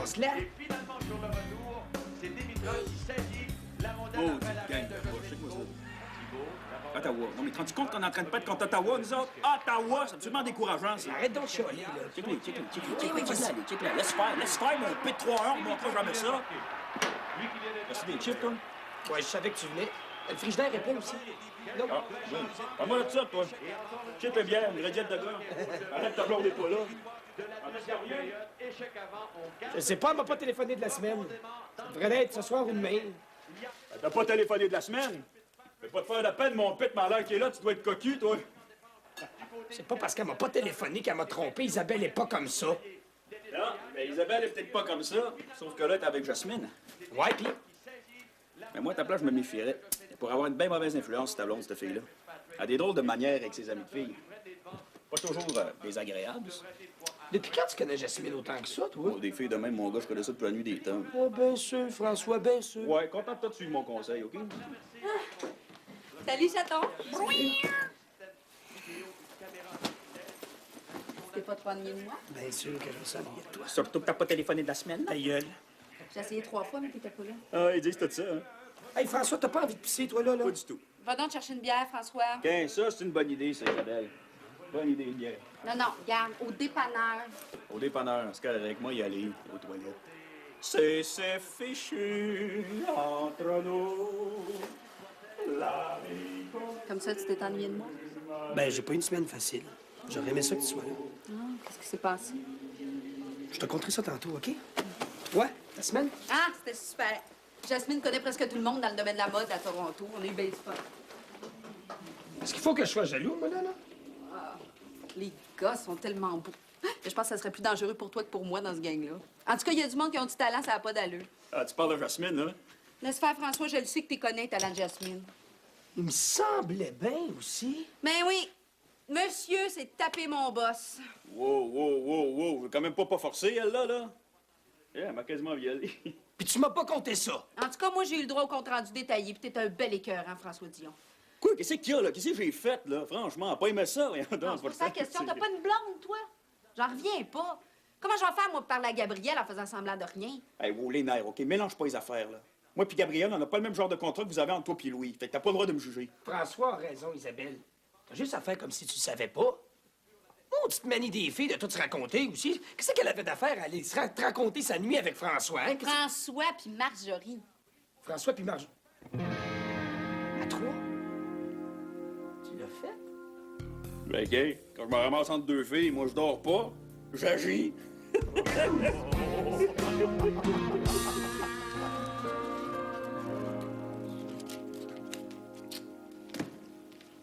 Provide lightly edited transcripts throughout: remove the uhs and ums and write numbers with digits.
Lance-la. Et finalement, sur le retour, c'est Dimitrov qui saisit la rondelle Oh, après la gang tête de de poche, check-moi ça. Thibault, la Ottawa. Non, mais te rends-tu compte qu'on est en train de perdre contre Ottawa, nous autres? Ottawa, c'est absolument décourageant, ça. Arrête donc de chialer, là. Check-les. Oui, oui, vas-y. Check-là. Laisse faire, mon P de 3-1, on montrera jamais ça. T'as-tu des chips, toi? Ouais, je savais que tu venais. Le frigidaire est plein aussi. Non. Ah, oui. Parle-moi de ça, toi. Chip et bière, une radiette de gars. Arrête ta blonde n'est pas là. Je sais pas, elle m'a pas téléphoné de la semaine. Ça devrait être ce soir ou demain. T'as pas téléphoné de la semaine? Fais pas te faire la peine, mon pète malheur qui est là, tu dois être cocu, toi. C'est pas parce qu'elle m'a pas téléphoné qu'elle m'a trompé. Isabelle est pas comme ça. Non, mais Isabelle est peut-être pas comme ça. Sauf que là, t'es avec Jasmine. Ouais, pis? Mais moi, à ta place, je me méfierais. Pour avoir une bien mauvaise influence, ta blonde, cette fille-là. Elle a des drôles de manières avec ses amis de filles. Pas toujours désagréables. Ça. Depuis quand tu connais Jasmine autant que ça, toi? Oh, des filles de même, mon gars, je connais ça depuis la nuit des temps. Oh, bien sûr, François, bien sûr. Ouais, contente-toi de suivre mon conseil, OK? Salut, chaton! T'es pas trop ennuyé de moi? Bien sûr que je me sens de toi. Surtout que t'as pas téléphoné de la semaine, Ta gueule. J'ai essayé 3 fois, mais t'étais pas là. Ah, ils disent tout ça, hein? Hey, François, t'as pas envie de pisser, toi, là? Pas du tout. Va donc chercher une bière, François. Tiens, ça, c'est une bonne idée, ça, Isabelle. Bonne idée, bien. Non, garde, au dépanneur. Au dépanneur, c'est correct, moi, y aller, aux toilettes. C'est fichu entre nous. La vie. Comme ça, tu t'es ennuyé de moi? Ben, j'ai pas eu une semaine facile. J'aurais aimé ça que tu sois là. Ah, qu'est-ce qui s'est passé? Je te conterai ça tantôt, OK? Ouais, ta semaine? Ah, c'était super. Jasmine connaît presque tout le monde dans le domaine de la mode à Toronto. On est bien spot. Est-ce qu'il faut que je sois jaloux, moi, là? Les gars sont tellement beaux. Je pense que ça serait plus dangereux pour toi que pour moi dans ce gang-là. En tout cas, il y a du monde qui ont du talent, ça n'a pas d'allure. Ah, tu parles de Jasmine, hein? Laisse faire, François, je le sais que tu connais, le talent de Jasmine. Il me semblait bien aussi. Mais oui, monsieur, c'est taper mon boss. Wow. Je veux quand même pas forcer, elle, là. Elle m'a quasiment violé. Puis tu m'as pas compté ça. En tout cas, moi, j'ai eu le droit au compte-rendu détaillé, puis t'es un bel écœur, hein, François Dion. Quoi? Qu'est-ce qu'il y a, là? Qu'est-ce que j'ai fait, là? Franchement, pas aimé ça. Voyons donc, Non, c'est pas ça la question. T'as pas une blonde, toi? J'en reviens pas. Comment je vais faire, moi, pour parler à Gabrielle en faisant semblant de rien? Hey, wow, les nerfs, OK? Mélange pas les affaires, là. Moi puis Gabriel, on n'a pas le même genre de contrat que vous avez entre toi puis Louis. Fait que t'as pas le droit de me juger. François a raison, Isabelle. T'as juste à faire comme si tu le savais pas. Maudite manie des filles de tout se raconter aussi. Qu'est-ce qu'elle avait d'affaire à aller te raconter sa nuit avec François, hein? François puis Marjorie. François puis Marjorie. À trois? Tu l'as fait? Ben, OK. Quand je me ramasse entre deux filles, moi, je dors pas. J'agis.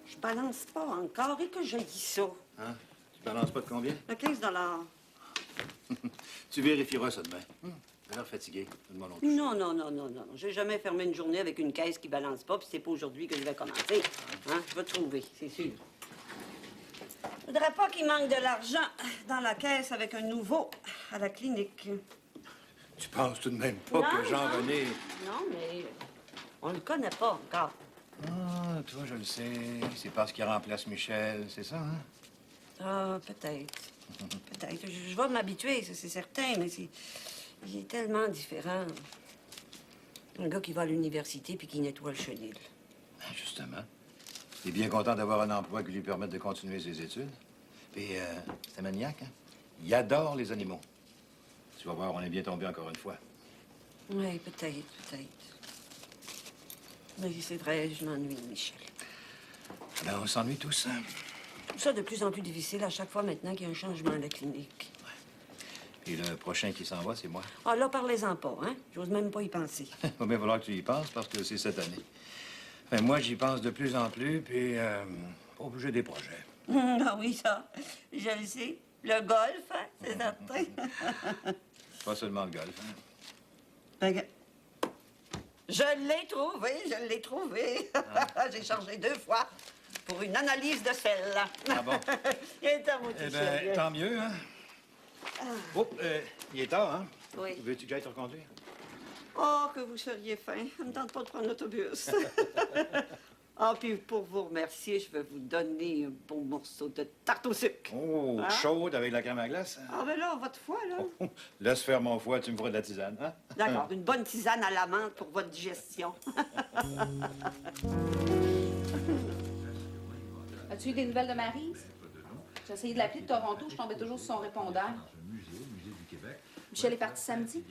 Je balance pas encore et que je dis ça. Hein? Tu balances pas de combien? Le 15 Tu vérifieras ça demain. T'as l'air fatigué. Donne-moi l'autre. Non. J'ai jamais fermé une journée avec une caisse qui balance pas, puis c'est pas aujourd'hui que je vais commencer. Hein? Je vais trouver, c'est sûr. Faudrait pas qu'il manque de l'argent dans la caisse avec un nouveau à la clinique. Tu penses tout de même pas Non, que Jean-René... Non, mais on le connaît pas encore. Ah, toi, je le sais. C'est parce qu'il remplace Michel, c'est ça, hein? Ah, peut-être. Peut-être. Je vais m'habituer, ça, c'est certain, mais il est tellement différent. Un gars qui va à l'université puis qui nettoie le chenil. Ah, justement. Il est bien content d'avoir un emploi qui lui permette de continuer ses études. Puis, c'est un maniaque, hein? Il adore les animaux. Tu vas voir, on est bien tombé encore une fois. Oui, peut-être. Mais c'est vrai, je m'ennuie, Michel. Ben, on s'ennuie tous, hein? Tout ça de plus en plus difficile à chaque fois maintenant qu'il y a un changement à la clinique. Puis le prochain qui s'en va, c'est moi. Ah, là, parlez-en pas, hein? J'ose même pas y penser. Il va bien falloir que tu y penses parce que c'est cette année. Enfin, moi, j'y pense de plus en plus, puis pas obligé des projets. Ah oui, ça, je le sais. Le golf, hein, c'est certain. Pas seulement le golf, hein? Ben, je l'ai trouvé. J'ai changé 2 fois pour une analyse de sel. Ah bon? Il est à moi, Eh bien, tant mieux, hein? Oh, il est tard, hein? Oui. Veux-tu que j'aille te reconduire? Oh, que vous seriez fin. Ça me tente pas de prendre l'autobus. Ah, puis pour vous remercier, je vais vous donner un bon morceau de tarte au sucre. Oh, Hein? chaude avec la crème à glace. Ah, ben là, votre foie, là. Laisse faire mon foie, tu me feras de la tisane, hein? D'accord, une bonne tisane à la menthe pour votre digestion. As-tu eu des nouvelles de Maryse? J'ai essayé de l'appeler de Toronto, je tombais toujours sur son répondeur. Michel est parti samedi?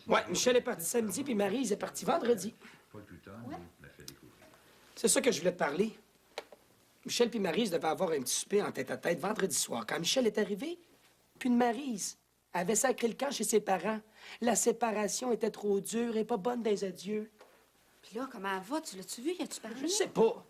Ouais, Michel est parti samedi, puis Maryse est partie vendredi. Ouais. C'est ça que je voulais te parler. Michel puis Maryse devaient avoir un petit souper en tête-à-tête vendredi soir. Quand Michel est arrivé, puis une Maryse avait sacré le camp chez ses parents. La séparation était trop dure et pas bonne des adieux. Puis là, comment elle va? Tu l'as-tu vu? Y a-tu parlé? Je sais pas.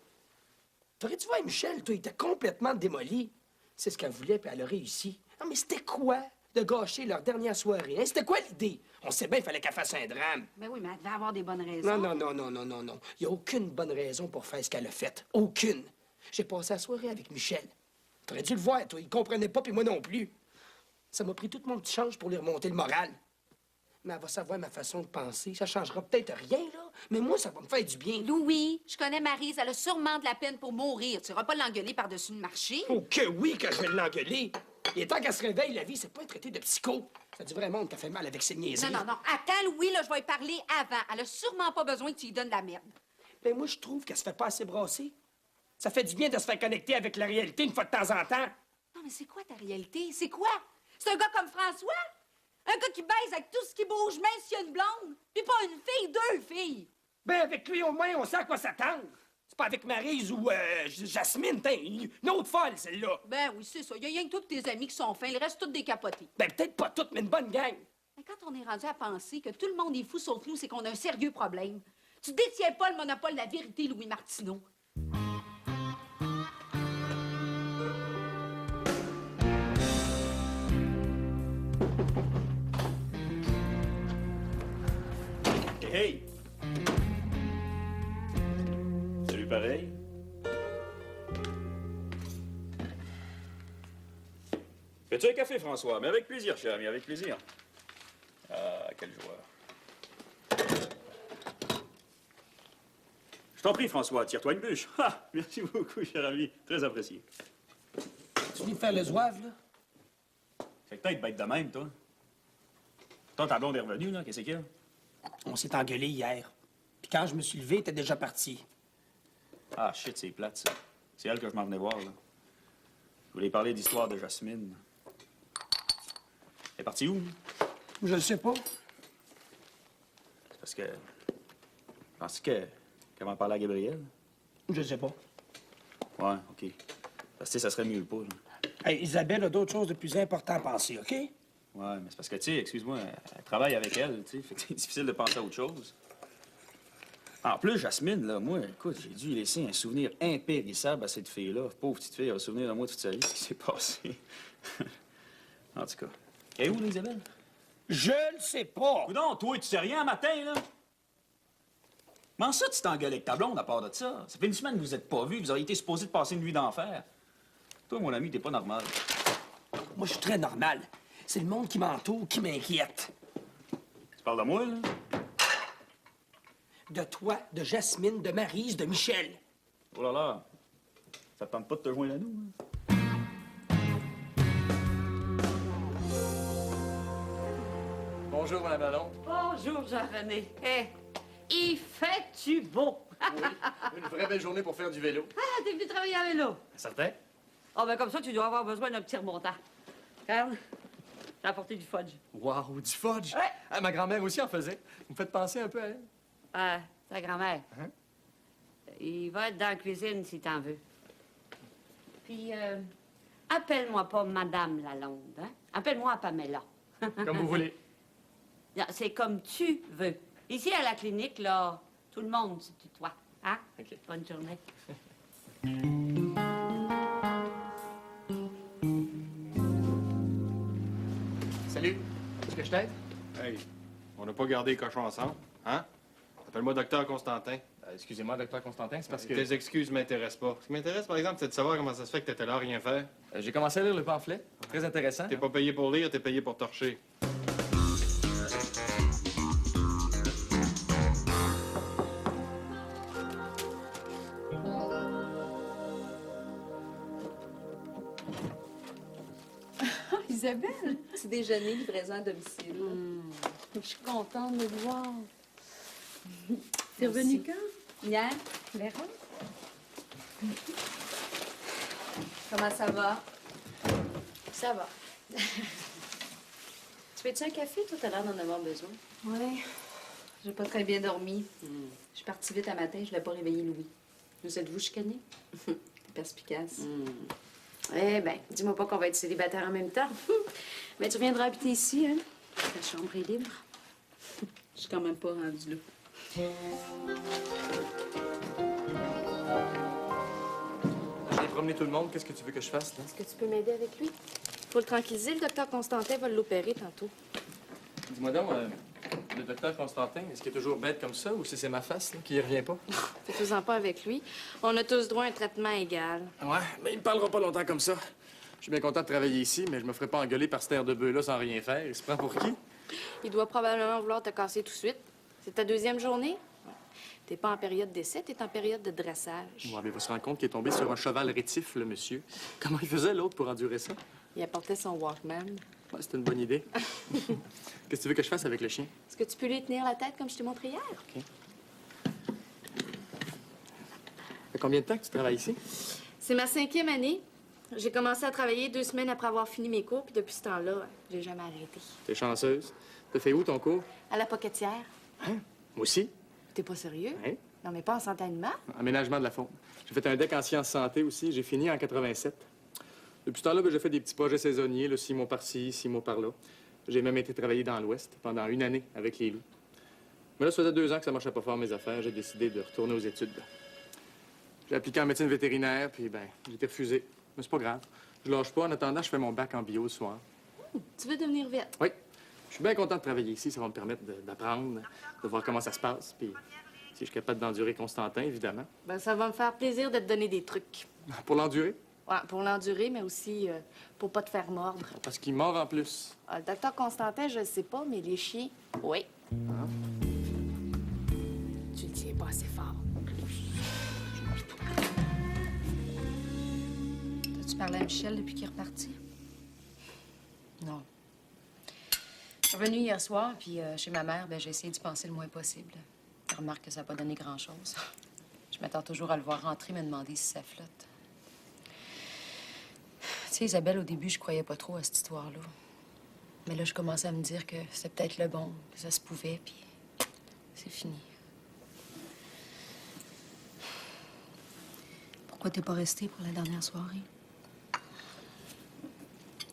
T'aurais dû voir Michel, toi, il était complètement démoli. C'est ce qu'elle voulait, puis elle a réussi. Non, mais c'était quoi de gâcher leur dernière soirée? Hein? C'était quoi l'idée? On sait bien qu'il fallait qu'elle fasse un drame. Mais oui, mais elle devait avoir des bonnes raisons. Non. Il n'y a aucune bonne raison pour faire ce qu'elle a fait. Aucune. J'ai passé la soirée avec Michel. T'aurais dû le voir, toi. Il comprenait pas, puis moi non plus. Ça m'a pris tout mon petit change pour lui remonter le moral. Mais elle va savoir ma façon de penser. Ça changera peut-être rien, là, mais moi, ça va me faire du bien. Louis, je connais Maryse, elle a sûrement de la peine pour mourir. Tu iras pas l'engueuler par-dessus le marché. Oh que oui que je vais l'engueuler. Il est temps qu'elle se réveille, la vie, c'est pas un traité de psycho. Ça dit vraiment que t'as fait mal avec ses niaiseries. Non. Attends, Louis, là, je vais y parler avant. Elle a sûrement pas besoin que tu lui donnes de la merde. Ben moi, je trouve qu'elle se fait pas assez brasser. Ça fait du bien de se faire connecter avec la réalité une fois de temps en temps. Non, mais c'est quoi ta réalité? C'est quoi? C'est un gars comme François? Un gars qui baise avec tout ce qui bouge, même s'il y a une blonde? Puis pas une fille, deux filles! Ben avec lui, au moins, on sait à quoi s'attendre. C'est pas avec Maryse ou Jasmine, une autre folle, celle-là. Ben oui, c'est ça. Il y a rien que tous tes amis qui sont fins, le reste, tous décapotés. Ben peut-être pas toutes, mais une bonne gang. Mais quand on est rendu à penser que tout le monde est fou sauf nous, c'est qu'on a un sérieux problème. Tu détiens pas le monopole de la vérité, Louis Martineau. Hey! Salut pareil. Fais-tu un café, François? Mais avec plaisir, cher ami, avec plaisir. Ah, quel joueur. Je t'en prie, François, tire-toi une bûche. Ah, merci beaucoup, cher ami. Très apprécié. Tu viens de faire le zouave, là? Fait que peut-être bête de même, toi. Toi, ta blonde est revenue, là. Qu'est-ce qu'il y a? On s'est engueulé hier. Puis quand je me suis levé, t'es déjà parti. Ah, shit, c'est plate, ça. C'est elle que je m'en venais voir, là. Je voulais parler d'histoire de Jasmine. Elle est partie où? Je le sais pas. C'est parce que... Je pense qu'elle va en parler à Gabriel. Je le sais pas. Ouais, OK. Parce que, tu sais, ça serait mieux pas, là. Hey, Isabelle a d'autres choses de plus importantes à penser, OK? Ouais, mais c'est parce que, tu sais, excuse-moi, elle travaille avec elle, tu sais, fait que c'est difficile de penser à autre chose. En plus, Jasmine, là, moi, écoute, j'ai dû laisser un souvenir impérissable à cette fille-là. Pauvre petite fille, elle va se souvenir de moi toute sa vie, ce qui s'est passé. En tout cas. Elle est où, là, Isabelle? Je le sais pas. Coudonc, toi, tu sais rien un matin, là? Comment ça, tu t'engueules avec ta blonde à part de ça? Ça fait une semaine que vous êtes pas vus, vous auriez été supposé de passer une nuit d'enfer. Toi, mon ami, t'es pas normal. Moi, je suis très normal. C'est le monde qui m'entoure qui m'inquiète. Tu parles de moi, là? De toi, de Jasmine, de Maryse, de Michel. Oh là là. Ça te tente pas de te joindre à nous, hein? Bonjour, Mme Lalonde. Bonjour, Jean-René. Hé, il fait-tu beau? Oui, une vraie belle journée pour faire du vélo. Ah, t'es venu travailler à vélo? Certain? Ah, ben comme ça, tu dois avoir besoin d'un petit remontant. Carl, j'ai apporté du fudge. Wow, du fudge! Ouais. Ah, ma grand-mère aussi en faisait. Vous me faites penser un peu à elle. Ah, ta grand-mère. Hein? Il va être dans la cuisine si t'en veux. Puis, appelle-moi pas Madame Lalonde, hein? Appelle-moi Pamela. Comme vous voulez. Non, c'est comme tu veux. Ici, à la clinique, là, tout le monde se tutoie. Hein? OK. Bonne journée. Salut. Est-ce que je t'aide? Hey, on n'a pas gardé les cochons ensemble, hein? Appelle-moi docteur Constantin. Excusez-moi, docteur Constantin, c'est parce que... Tes excuses m'intéressent pas. Ce qui m'intéresse, par exemple, c'est de savoir comment ça se fait que t'étais là à rien faire. J'ai commencé à lire le pamphlet. Très intéressant. T'es pas payé pour lire, t'es payé pour torcher. Isabelle, petit déjeuner, livraison à domicile. Je suis contente de te voir. T'es revenue quand? Hier, Vera. Comment ça va? Ça va. Tu veux-tu un café? Toi, t'as l'air d'en avoir besoin. Oui. J'ai pas très bien dormi. Je suis partie vite un matin, je voulais pas réveiller Louis. Vous êtes-vous chicané? T'es perspicace. Eh bien, dis-moi pas qu'on va être célibataires en même temps. Mais tu reviendras habiter ici, hein? Ta chambre est libre. Je suis quand même pas rendue là. J'ai promené tout le monde. Qu'est-ce que tu veux que je fasse, là? Est-ce que tu peux m'aider avec lui? Faut le tranquilliser, le docteur Constantin va l'opérer tantôt. Dis-moi donc, le docteur Constantin, est-ce qu'il est toujours bête comme ça ou si c'est ma face, là, qui y revient pas? Fais-toi-en pas avec lui. On a tous droit à un traitement égal. Ouais, mais il me parlera pas longtemps comme ça. Je suis bien content de travailler ici, mais je me ferai pas engueuler par cette air de bœuf-là sans rien faire. Il se prend pour qui? Il doit probablement vouloir te casser tout de suite. C'est ta deuxième journée? T'es pas en période d'essai, t'es en période de dressage. Ouais, mais il va se rendre compte qu'il est tombé sur un cheval rétif, le monsieur. Comment il faisait, l'autre, pour endurer ça? Il apportait son Walkman. Ouais, c'est une bonne idée. Qu'est-ce que tu veux que je fasse avec le chien? Est-ce que tu peux lui tenir la tête comme je t'ai montré hier? OK. Ça fait combien de temps que tu travailles ici? C'est ma 5e année. J'ai commencé à travailler 2 semaines après avoir fini mes cours, puis depuis ce temps-là, j'ai jamais arrêté. T'es chanceuse. T'as fait où ton cours? À la Poquetière. Hein? Moi aussi? T'es pas sérieux? Hein? Non, mais pas en santé animale. Aménagement de la faune. J'ai fait un DEC en sciences santé aussi. J'ai fini en 87. Depuis ce temps-là, j'ai fait des petits projets saisonniers, là, 6 mois par-ci, 6 mois par-là. J'ai même été travailler dans l'Ouest pendant 1 année avec les loups. Mais là, ça faisait 2 ans que ça marchait pas fort, mes affaires. J'ai décidé de retourner aux études. J'ai appliqué en médecine vétérinaire, puis ben, j'ai été refusé. Mais c'est pas grave. Je lâche pas. En attendant, je fais mon bac en bio le soir. Tu veux devenir vet? Oui. Je suis bien content de travailler ici. Ça va me permettre d'apprendre, de voir comment ça se passe. Puis si je suis capable d'endurer Constantin, évidemment. Ben, ça va me faire plaisir de te donner des trucs. Pour l'endurer? Ouais, pour l'endurer, mais aussi pour pas te faire mordre. Parce qu'il mord en plus. Ah, le docteur Constantin, je le sais pas, mais les chiens, oui. Tu le tiens pas assez fort. As-tu parlé à Michel depuis qu'il est reparti? Non. Je suis revenue hier soir, puis chez ma mère, ben, j'ai essayé d'y penser le moins possible. Je remarque que ça n'a pas donné grand-chose. Je m'attends toujours à le voir rentrer, me demander si ça flotte. Tu sais, Isabelle, au début, je croyais pas trop à cette histoire-là. Mais là, je commençais à me dire que c'était peut-être le bon, que ça se pouvait, puis c'est fini. Pourquoi t'es pas restée pour la dernière soirée?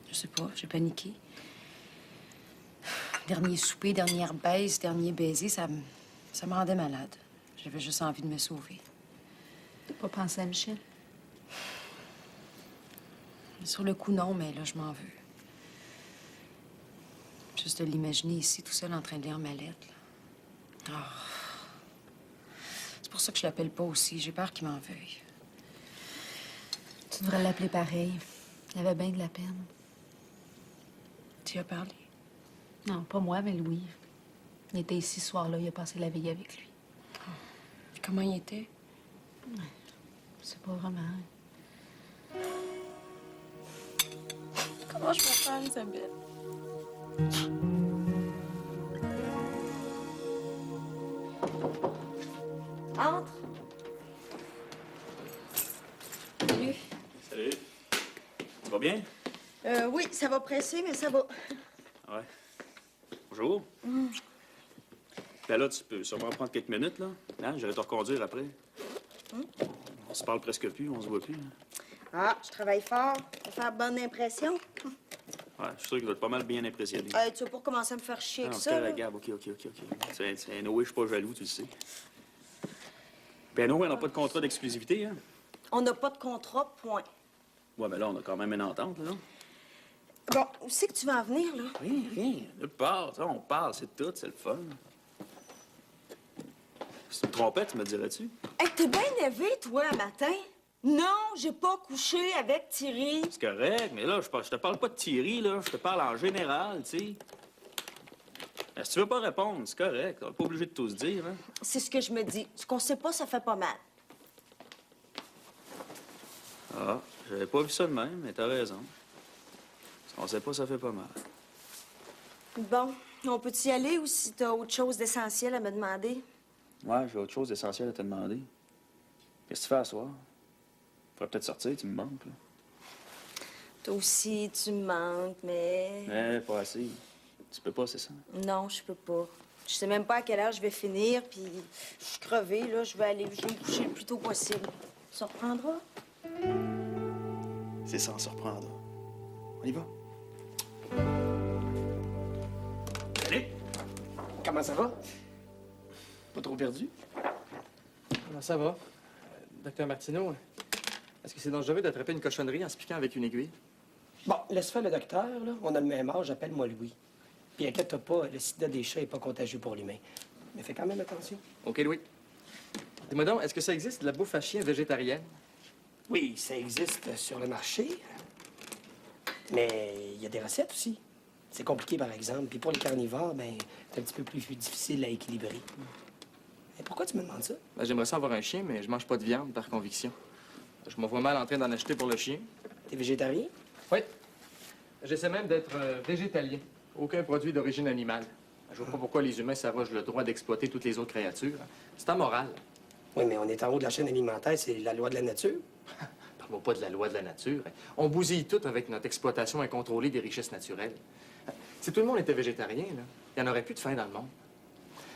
Je sais pas, j'ai paniqué. Dernier souper, dernière baisse, dernier baiser, ça me rendait malade. J'avais juste envie de me sauver. T'as pas pensé à Michel? Sur le coup, non, mais là, je m'en veux. Juste de l'imaginer ici, tout seul, en train de lire ma lettre. Là. Oh. C'est pour ça que je l'appelle pas aussi. J'ai peur qu'il m'en veuille. Tu devrais l'appeler pareil. Il avait bien de la peine. Tu y as parlé? Non, pas moi, mais Louis. Il était ici ce soir-là. Il a passé la veille avec lui. Oh. Comment il était? Je sais pas vraiment. Comment je vais faire, Isabelle? Entre. Salut. Tu vas bien? Oui, ça va presser, mais ça va. Ouais. Bonjour. Ben là, tu peux sûrement prendre quelques minutes, là. Hein? J'allais te reconduire après. On se parle presque plus, on se voit plus. Hein. Ah, je travaille fort pour faire bonne impression. Ouais, je suis sûr qu'il va être pas mal bien impressionné. Tu vas pas commencer à me faire chier Non, avec c'est ça, correct, là? Gab, OK. C'est un Noé, je suis pas jaloux, tu le sais. Ben non, on n'a pas de contrat d'exclusivité, hein? On n'a pas de contrat, point. Ouais, mais là, on a quand même une entente, là. Bon, où c'est que tu vas en venir, là? Rien. Nulle part. Ça, on parle, c'est tout, c'est le fun. C'est une trompette, me dirais-tu? Hey, t'es bien élevé, toi, un matin? Non, j'ai pas couché avec Thierry. C'est correct, mais là, je te parle pas de Thierry, là. Je te parle en général, tu sais. Si tu veux pas répondre, c'est correct. On n'est pas obligé de tout se dire, hein. C'est ce que je me dis. Ce qu'on sait pas, ça fait pas mal. Ah, j'avais pas vu ça de même, mais t'as raison. Parce On sait pas, ça fait pas mal. Bon, on peut-y aller ou si t'as autre chose d'essentiel à me demander? Ouais, j'ai autre chose d'essentiel à te demander. Qu'est-ce que tu fais à soir? Faudrait peut-être sortir, tu me manques, là. Toi aussi, tu me manques, mais... Pas assez. Tu peux pas, c'est ça? Non, je peux pas. Je sais même pas à quelle heure je vais finir, puis je suis crevée, là. Je vais me coucher le plus tôt possible. Ça reprendra? C'est sans surprendre. On y va? Allez! Comment ça va? Pas trop perdu? Comment ça va? Docteur Martineau, est-ce que c'est dangereux d'attraper une cochonnerie en se piquant avec une aiguille? Bon, laisse faire le docteur, là. On a le même âge, appelle-moi Louis. Puis inquiète-toi pas, le sida des chats est pas contagieux pour l'humain. Mais fais quand même attention. OK, Louis. Dis-moi donc, est-ce que ça existe de la bouffe à chien végétarienne? Oui, ça existe sur le marché. Mais il y a des recettes aussi. C'est compliqué, par exemple. Puis pour les carnivores, ben, c'est un petit peu plus difficile à équilibrer. Et pourquoi tu me demandes ça? Ben, j'aimerais ça avoir un chien, mais je mange pas de viande par conviction. Je me vois mal en train d'en acheter pour le chien. T'es végétarien? Oui. J'essaie même d'être végétalien. Aucun produit d'origine animale. Je vois pas pourquoi les humains s'arrogent le droit d'exploiter toutes les autres créatures. C'est amoral. Oui, mais on est en haut de la chaîne alimentaire, c'est la loi de la nature. Parle-moi pas de la loi de la nature. On bousille tout avec notre exploitation incontrôlée des richesses naturelles. Si tout le monde était végétarien, là, il n'y en aurait plus de faim dans le monde.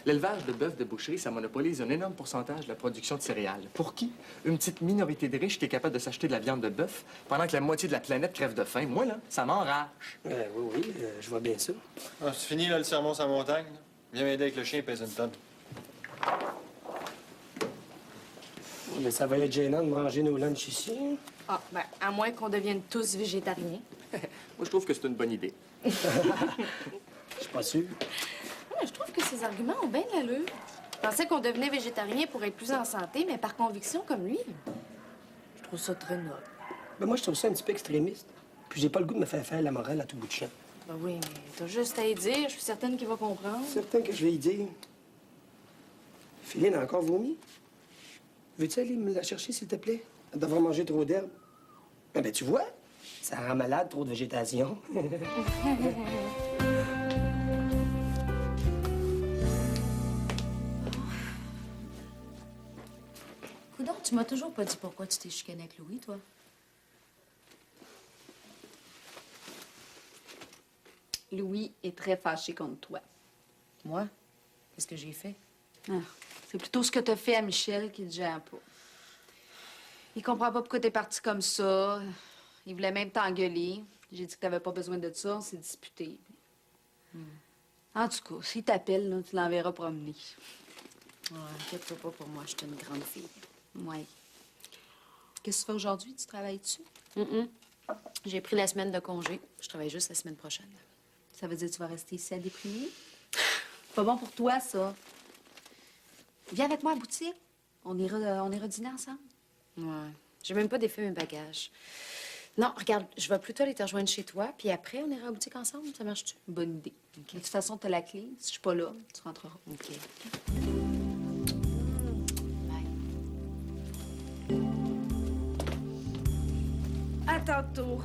L'élevage de bœuf de boucherie, ça monopolise un énorme pourcentage de la production de céréales. Pour qui? Une petite minorité de riches qui est capable de s'acheter de la viande de bœuf pendant que la moitié de la planète crève de faim. Moi, là, ça m'enrage. Oui, je vois bien ça. Ah, c'est fini, là, le sermon sur la montagne. Là. Viens m'aider avec le chien, il pèse une tonne. Mais ça va être gênant de manger nos lunchs ici. Ah, ben, à moins qu'on devienne tous végétariens. Moi, je trouve que c'est une bonne idée. Je suis pas sûr. Ouais, je trouve que ces arguments ont bien l'allure. Je pensais qu'on devenait végétarien pour être plus en santé, mais par conviction comme lui. Je trouve ça très noble. Ben moi, je trouve ça un petit peu extrémiste. Puis j'ai pas le goût de me faire la morale à tout bout de champ. Ben oui, mais t'as juste à y dire. Je suis certaine qu'il va comprendre. Certain que je vais y dire. Philine a encore vomi. Veux-tu aller me la chercher, s'il te plaît? D'avoir mangé trop d'herbe. Ben, tu vois, ça rend malade, trop de végétation. Coudonc, tu m'as toujours pas dit pourquoi tu t'es chicané avec Louis, toi. Louis est très fâché contre toi. Moi? Qu'est-ce que j'ai fait? Ah, c'est plutôt ce que t'as fait à Michel qui te gère pas. Il comprend pas pourquoi t'es parti comme ça. Il voulait même t'engueuler. J'ai dit que t'avais pas besoin de ça, on s'est disputé. En tout cas, s'il t'appelle, là, tu l'enverras promener. Ouais, inquiète-toi pas pour moi, je suis une grande fille. Ouais. Qu'est-ce que tu fais aujourd'hui? Tu travailles-tu? J'ai pris la semaine de congé. Je travaille juste la semaine prochaine. Ça veut dire que tu vas rester ici à déprimer? C'est pas bon pour toi, ça. Viens avec moi à la boutique. On ira dîner ensemble. Ouais. J'ai même pas défait mes bagages. Non, regarde, je vais plutôt aller te rejoindre chez toi, puis après, on ira en boutique ensemble. Ça marche-tu? Bonne idée. De toute façon, t'as la clé. Si je suis pas là, tu rentreras. OK. À tantôt.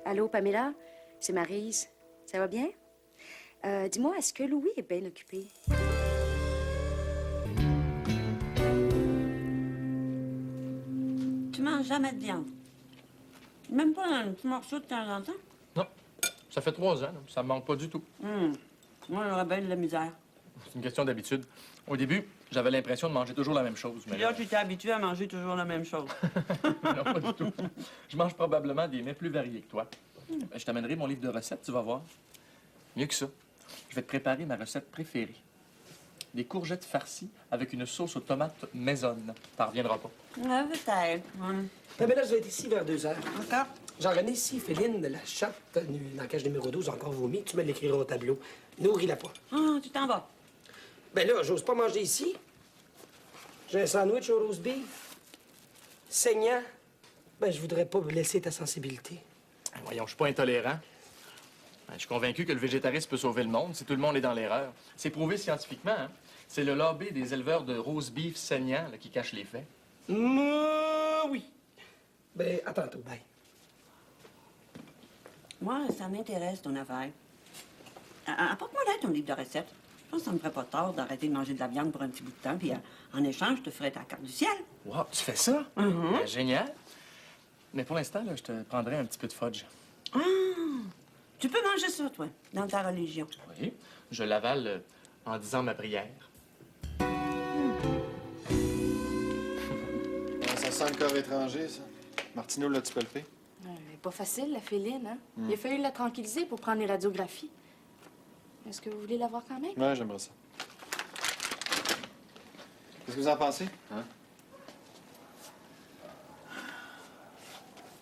Allô, Pamela? C'est Maryse. Ça va bien? Dis-moi, est-ce que Louis est bien occupé? Tu manges jamais de viande? Même pas un petit morceau de temps en temps? Non. Ça fait 3 ans, là. Ça me manque pas du tout. Moi, j'aurais bien de la misère. C'est une question d'habitude. Au début, j'avais l'impression de manger toujours la même chose. Mais Puis là, tu t'es habitué à manger toujours la même chose. non, pas du tout. Je mange probablement des mets plus variés que toi. Ben, je t'amènerai mon livre de recettes, tu vas voir. Mieux que ça, je vais te préparer ma recette préférée. Des courgettes farcies avec une sauce aux tomates maisonne. T'en reviendras pas. Ouais, peut-être. Pamela, je vais être ici vers 2 heures. Encore? Jean-René, si Féline, la chatte dans la cage numéro 12, a encore vomi, tu me l'écriras au tableau. Nourris-la pas. Ah, tu t'en vas. Ben là, j'ose pas manger ici. J'ai un sandwich au roast beef. Saignant. Ben, je voudrais pas blesser ta sensibilité. Voyons, je suis pas intolérant. Je suis convaincu que le végétarisme peut sauver le monde si tout le monde est dans l'erreur. C'est prouvé scientifiquement, hein? C'est le lobby des éleveurs de roast beef saignant là, qui cache les faits. Oui. Ben, à tantôt. Bye. Moi, ça m'intéresse, ton affaire. Apporte-moi là ton livre de recettes. Je pense que ça me ferait pas tort d'arrêter de manger de la viande pour un petit bout de temps, puis en échange, je te ferais ta carte du ciel. Wow, tu fais ça? Ben, génial. Mais pour l'instant, là, je te prendrai un petit peu de fudge. Ah! Tu peux manger ça, toi, dans ta religion. Oui, je l'avale en disant ma prière. Ça sent le corps étranger, ça. Martineau l'a tu pelleté? Pas facile, la féline, hein? Il a fallu la tranquilliser pour prendre les radiographies. Est-ce que vous voulez la voir quand même? Ouais, j'aimerais ça. Qu'est-ce que vous en pensez? Hein?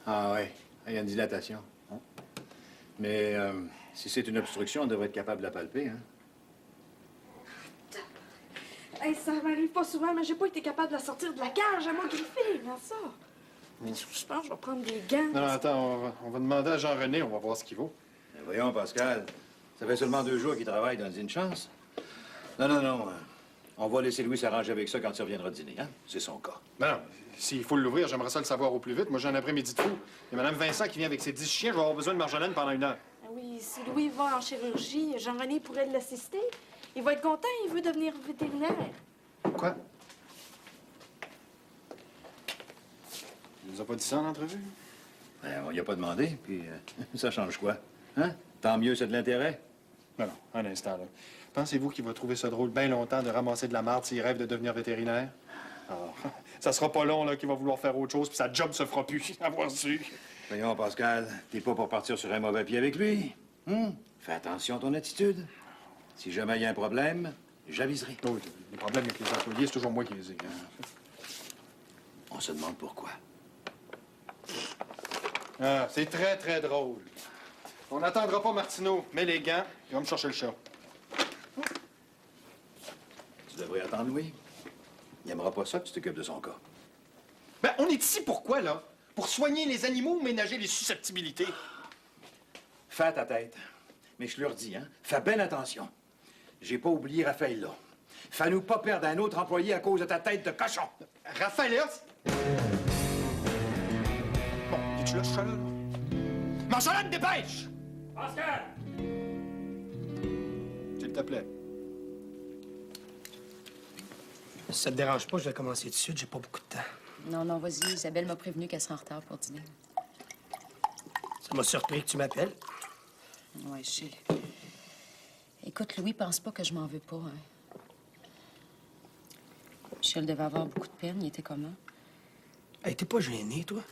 Ah oui, il y a une dilatation. Hein? Mais si c'est une obstruction, on devrait être capable de la palper, hein? Hey, ça m'arrive pas souvent, mais j'ai pas été capable de la sortir de la cage à moi griffer, regarde ça. Je pense que je vais prendre des gants. Non, attends, on va demander à Jean-René, on va voir ce qu'il vaut. Ben voyons, Pascal, ça fait seulement 2 jours qu'il travaille, donne-lui une chance. Non. On va laisser Louis s'arranger avec ça quand il reviendra dîner, hein? C'est son cas. Non, s'il faut l'ouvrir, j'aimerais ça le savoir au plus vite. Moi, j'ai un après-midi de fou. Il y a Mme Vincent qui vient avec ses 10 chiens, je vais avoir besoin de Marjolaine pendant 1 heure. Ah oui, si Louis va en chirurgie, Jean-René pourrait l'assister. Il va être content, il veut devenir vétérinaire. Quoi? Il nous a pas dit ça en entrevue? Ben, on y a pas demandé, puis ça change quoi? Hein? Tant mieux, c'est de l'intérêt. Non, un instant, là. Pensez-vous qu'il va trouver ça drôle bien longtemps de ramasser de la marde s'il rêve de devenir vétérinaire? Alors, ça sera pas long, là, qu'il va vouloir faire autre chose, puis sa job se fera plus, avoir su. Voyons, Pascal, t'es pas pour partir sur un mauvais pied avec lui. Fais attention à ton attitude. Si jamais il y a un problème, j'aviserai. Oh, oui, les problèmes avec les employés, c'est toujours moi qui les ai. On se demande pourquoi. Ah, c'est très, très drôle. On n'attendra pas Martineau. Mets les gants, il va me chercher le chat. Tu devrais attendre Louis. Il aimera pas ça que tu t'occupes de son cas. Ben, on est ici pourquoi, là? Pour soigner les animaux ou ménager les susceptibilités? Fais à ta tête. Mais je leur dis, hein, fais bien attention. J'ai pas oublié Raphaël, là. Fais-nous pas perdre un autre employé à cause de ta tête de cochon. Raphaël, là? Bon, es-tu là, ce chat-là? Marjolaine, dépêche! Pascal! S'il te plaît. Si ça te dérange pas, je vais commencer tout de suite. J'ai pas beaucoup de temps. Non, vas-y. Isabelle m'a prévenu qu'elle sera en retard pour dîner. Ça m'a surpris que tu m'appelles. Ouais, je sais. Écoute, Louis, pense pas que je m'en veux pas, hein. Michel devait avoir beaucoup de peine. Il était comment? Hey, t'es pas gêné, toi?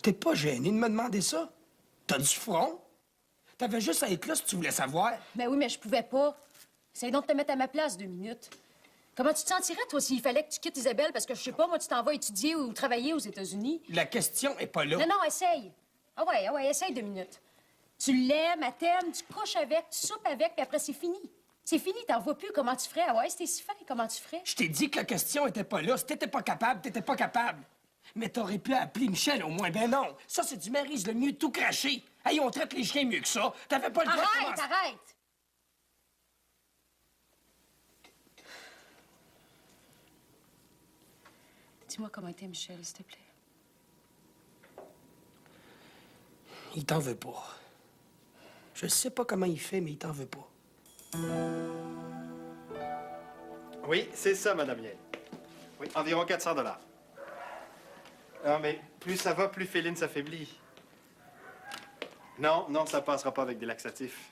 T'es pas gêné de me demander ça? T'as du front? T'avais juste à être là si tu voulais savoir. Ben oui, mais je pouvais pas. Essaye donc de te mettre à ma place 2 minutes. Comment tu te sentirais, toi, s'il fallait que tu quittes Isabelle parce que, je sais pas, moi, tu t'en vas étudier ou travailler aux États-Unis? La question est pas là. Non, essaye. Ah ouais, essaye 2 minutes. Tu l'aimes, elle t'aime, tu couches avec, tu soupes avec, puis après, c'est fini. C'est fini, t'en vois plus. Comment tu ferais? Ah ouais, c'était si fin, comment tu ferais? Je t'ai dit que la question était pas là. Si t'étais pas capable, t'étais pas capable. Mais t'aurais pu appeler Michel au moins. Ben non. Ça, c'est du mérite de mieux tout cracher. Hey, on traite les chiens mieux que ça. T'avais pas le droit de commencer. Arrête! Dis-moi comment était Michel, s'il te plaît. Il t'en veut pas. Je sais pas comment il fait, mais il t'en veut pas. Oui, c'est ça, Madame Yale. Oui, environ 400 $. Non, mais plus ça va, plus Féline s'affaiblit. Non, ça passera pas avec des laxatifs.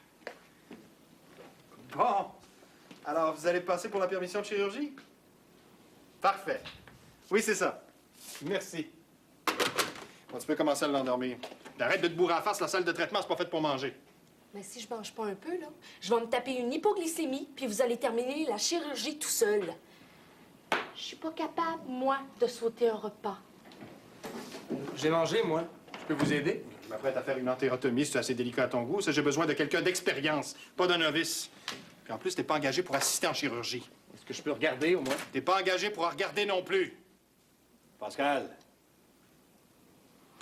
Bon. Alors, vous allez passer pour la permission de chirurgie? Parfait. Oui, c'est ça. Merci. Bon, tu peux commencer à l'endormir. Arrête de te bourrer à la face, la salle de traitement, c'est pas fait pour manger. Mais si je mange pas un peu, là, je vais me taper une hypoglycémie, puis vous allez terminer la chirurgie tout seul. Je suis pas capable, moi, de sauter un repas. J'ai mangé, moi. Je peux vous aider? Je m'apprête à faire une entérotomie, c'est assez délicat à ton goût. Ça, j'ai besoin de quelqu'un d'expérience, pas d'un novice. Puis en plus, t'es pas engagé pour assister en chirurgie. Est-ce que je peux regarder, au moins? T'es pas engagé pour regarder non plus. Pascal.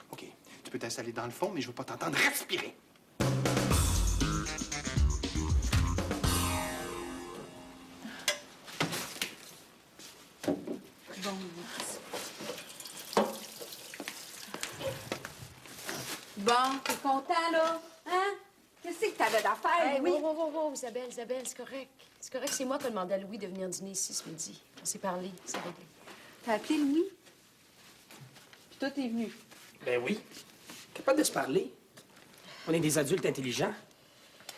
OK. Tu peux t'installer dans le fond, mais je veux pas t'entendre respirer. Bon, t'es content, là? Hein? Qu'est-ce que t'avais d'affaires, Hey, oui? wow, Isabelle, c'est correct. C'est correct, c'est moi qui ai demandé à Louis de venir dîner ici ce midi. On s'est parlé, c'est réglé. T'as appelé Louis? Puis toi, t'es venu. Ben oui. Capable de se parler. On est des adultes intelligents.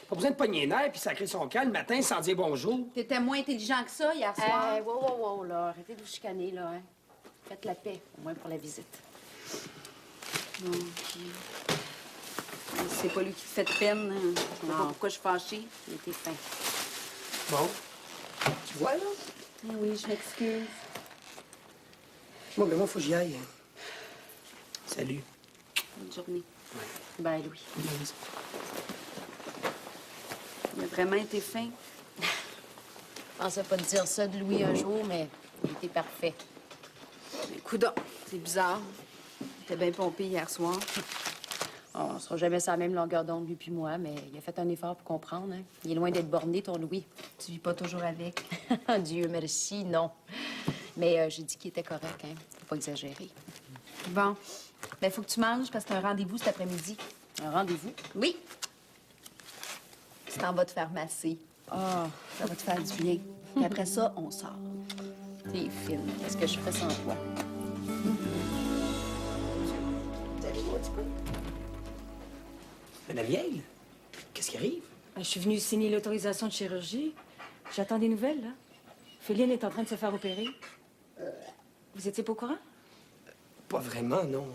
Pas besoin de pogner les nerfs puis sacrer son camp le matin sans dire bonjour. T'étais moins intelligent que ça hier soir. Hey, wow, là. Arrêtez de vous chicaner, là, hein. Faites la paix, au moins pour la visite. Bon, OK. C'est pas lui qui te fait de peine. Hein. Je comprends pas pourquoi je suis fâchée. Il était fin. Bon. Tu vois, là? Eh oui, je m'excuse. Moi, mais moi, faut que j'y aille. Salut. Bonne journée. Ouais. Bye, Louis. Il a vraiment été fin. Je pensais pas te dire ça de Louis un jour, mais il était parfait. Mais coudonc, c'est bizarre. Il était bien pompé hier soir. On sera jamais sur la même longueur d'onde, lui puis moi, mais il a fait un effort pour comprendre. Hein. Il est loin d'être borné, ton Louis. Tu vis pas toujours avec. Dieu merci, non. Mais j'ai dit qu'il était correct, hein. Faut pas exagérer. Bon. Ben, faut que tu manges parce que t'as un rendez-vous cet après-midi. Un rendez-vous? Oui. Tu t'en vas te faire masser. Ah, Ça va te faire du bien. Puis après ça, on sort. t'es fine. Qu'est-ce que je ferais sans toi? Salut-moi un petit peu. Madame Vieille, qu'est-ce qui arrive? Je suis venue signer l'autorisation de chirurgie. J'attends des nouvelles, là. Féline est en train de se faire opérer. Vous étiez pas au courant? Pas vraiment, non.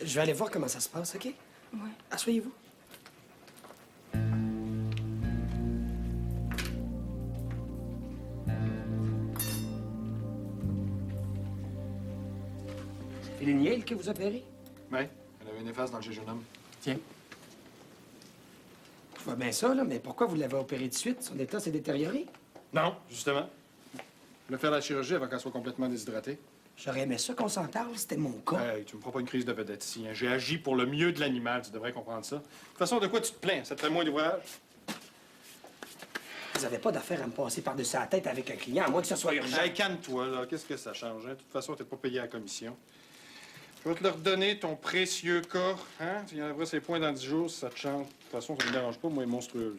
Je vais aller voir comment ça se passe, OK? Ouais. Asseyez-vous. C'est Féline Yale que vous opérez? Oui, elle avait une efface dans le jéjunum. Tiens. Je vois bien ça, là, mais pourquoi vous l'avez opéré de suite? Son état s'est détérioré? Non, justement. Je voulais faire la chirurgie avant qu'elle soit complètement déshydratée. J'aurais aimé ça qu'on s'en parle, c'était mon cas. Hey, tu me prends pas une crise de vedette ici. Hein. J'ai agi pour le mieux de l'animal, tu devrais comprendre ça. De toute façon, de quoi tu te plains? Ça te fait moins d'ouvrage? Vous n'avez pas d'affaire à me passer par-dessus la tête avec un client, à moins que ce soit urgent. Hey, calme-toi, là. Qu'est-ce que ça change? Hein? De toute façon, t'es pas payé à la commission. Je vais te le redonner, ton précieux corps. Hein? Tu y enlèveras ses points dans 10 jours si ça te change. De toute façon, ça me dérange pas, moi, elle est monstrueuse.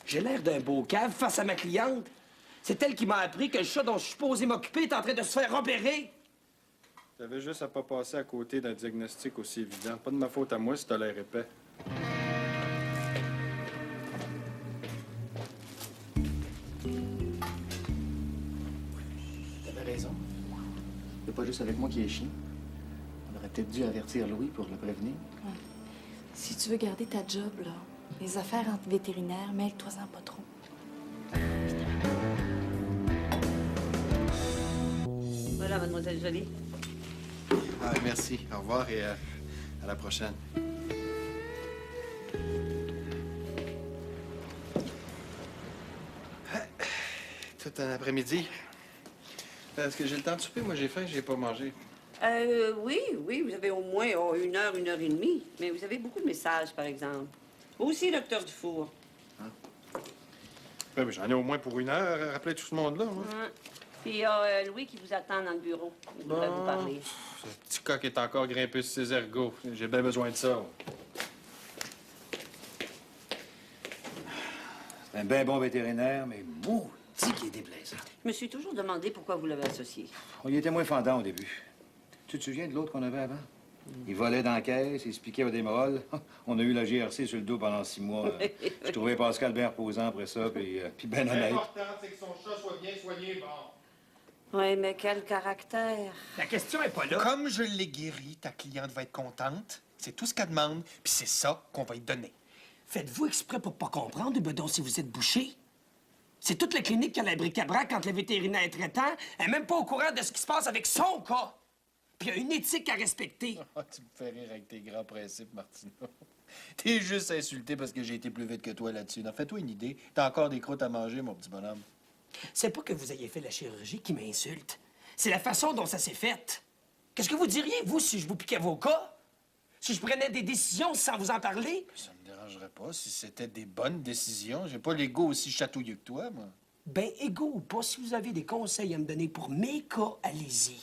J'ai l'air d'un beau cave face à ma cliente. C'est elle qui m'a appris que le chat dont je suis supposé m'occuper est en train de se faire opérer. T'avais juste à pas passer à côté d'un diagnostic aussi évident. Pas de ma faute à moi si t'as l'air épais. T'avais raison. C'est pas juste avec moi qui est chien. On aurait peut-être dû avertir Louis pour le prévenir. Ouais. Si tu veux garder ta job, là, les affaires entre vétérinaires, mêle-toi-en pas trop. Voilà, mademoiselle Jolie. Ah, merci. Au revoir et à la prochaine. Tout un après-midi. Est-ce que j'ai le temps de souper? Moi, j'ai faim, j'ai pas mangé. Oui, vous avez au moins 1 heure, 1 heure et demie. Mais vous avez beaucoup de messages, par exemple. Vous aussi, docteur Dufour. Oui, mais j'en ai au moins pour 1 heure. Rappelez tout ce monde-là, moi. Puis il y a Louis qui vous attend dans le bureau. Il voudrait vous parler. Ce petit coq est encore grimpé sur ses ergots. J'ai bien besoin de ça. C'est un bien bon vétérinaire, mais maudit qu'il est déplaisant. Je me suis toujours demandé pourquoi vous l'avez associé. On y était moins fendant au début. Tu te souviens de l'autre qu'on avait avant? Il volait dans la caisse, il se piquait au démol. On a eu la GRC sur le dos pendant 6 mois. Je trouvais Pascal bien reposant après ça, puis bien honnête. L'important, c'est que son chat soit bien soigné, bon. Oui, mais quel caractère. La question est pas là. Comme je l'ai guéri, ta cliente va être contente. C'est tout ce qu'elle demande, puis c'est ça qu'on va lui donner. Faites-vous exprès pour pas comprendre, bedon, si vous êtes bouché? C'est toute la clinique qui a la bric-à-brac quand le vétérinaire est traitant. Elle est même pas au courant de ce qui se passe avec son cas. puis il y a une éthique à respecter. Ah, tu me fais rire avec tes grands principes, Martineau. T'es juste insulté parce que j'ai été plus vite que toi là-dessus. Non, fais-toi une idée. T'as encore des croûtes à manger, mon petit bonhomme. C'est pas que vous ayez fait la chirurgie qui m'insulte. C'est la façon dont ça s'est fait. Qu'est-ce que vous diriez, vous, si je vous piquais vos cas? Si je prenais des décisions sans vous en parler? Ça me dérangerait pas si c'était des bonnes décisions. J'ai pas l'ego aussi chatouilleux que toi, moi. Ben, égaux ou pas, si vous avez des conseils à me donner pour mes cas, allez-y.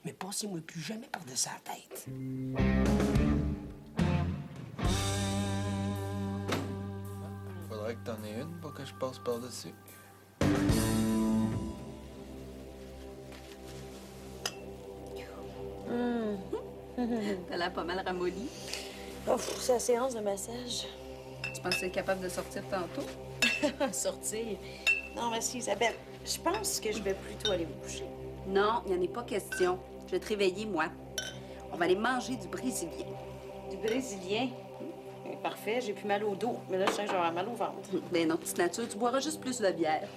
Mais passez-moi plus jamais par-dessus la tête. Faudrait que t'en aies une pour que je passe par-dessus. T'as l'air pas mal ramolli. Oh, c'est la séance de massage. Tu penses être capable de sortir tantôt? Sortir? Non, merci, Isabelle. Je pense que je vais plutôt aller me coucher. Non, il n'y en est pas question. Je vais te réveiller, moi. On va aller manger du brésilien. Du brésilien? Parfait, j'ai plus mal au dos. Mais là, je sens que j'aurai mal au ventre. Ben non, petite nature, tu boiras juste plus de bière.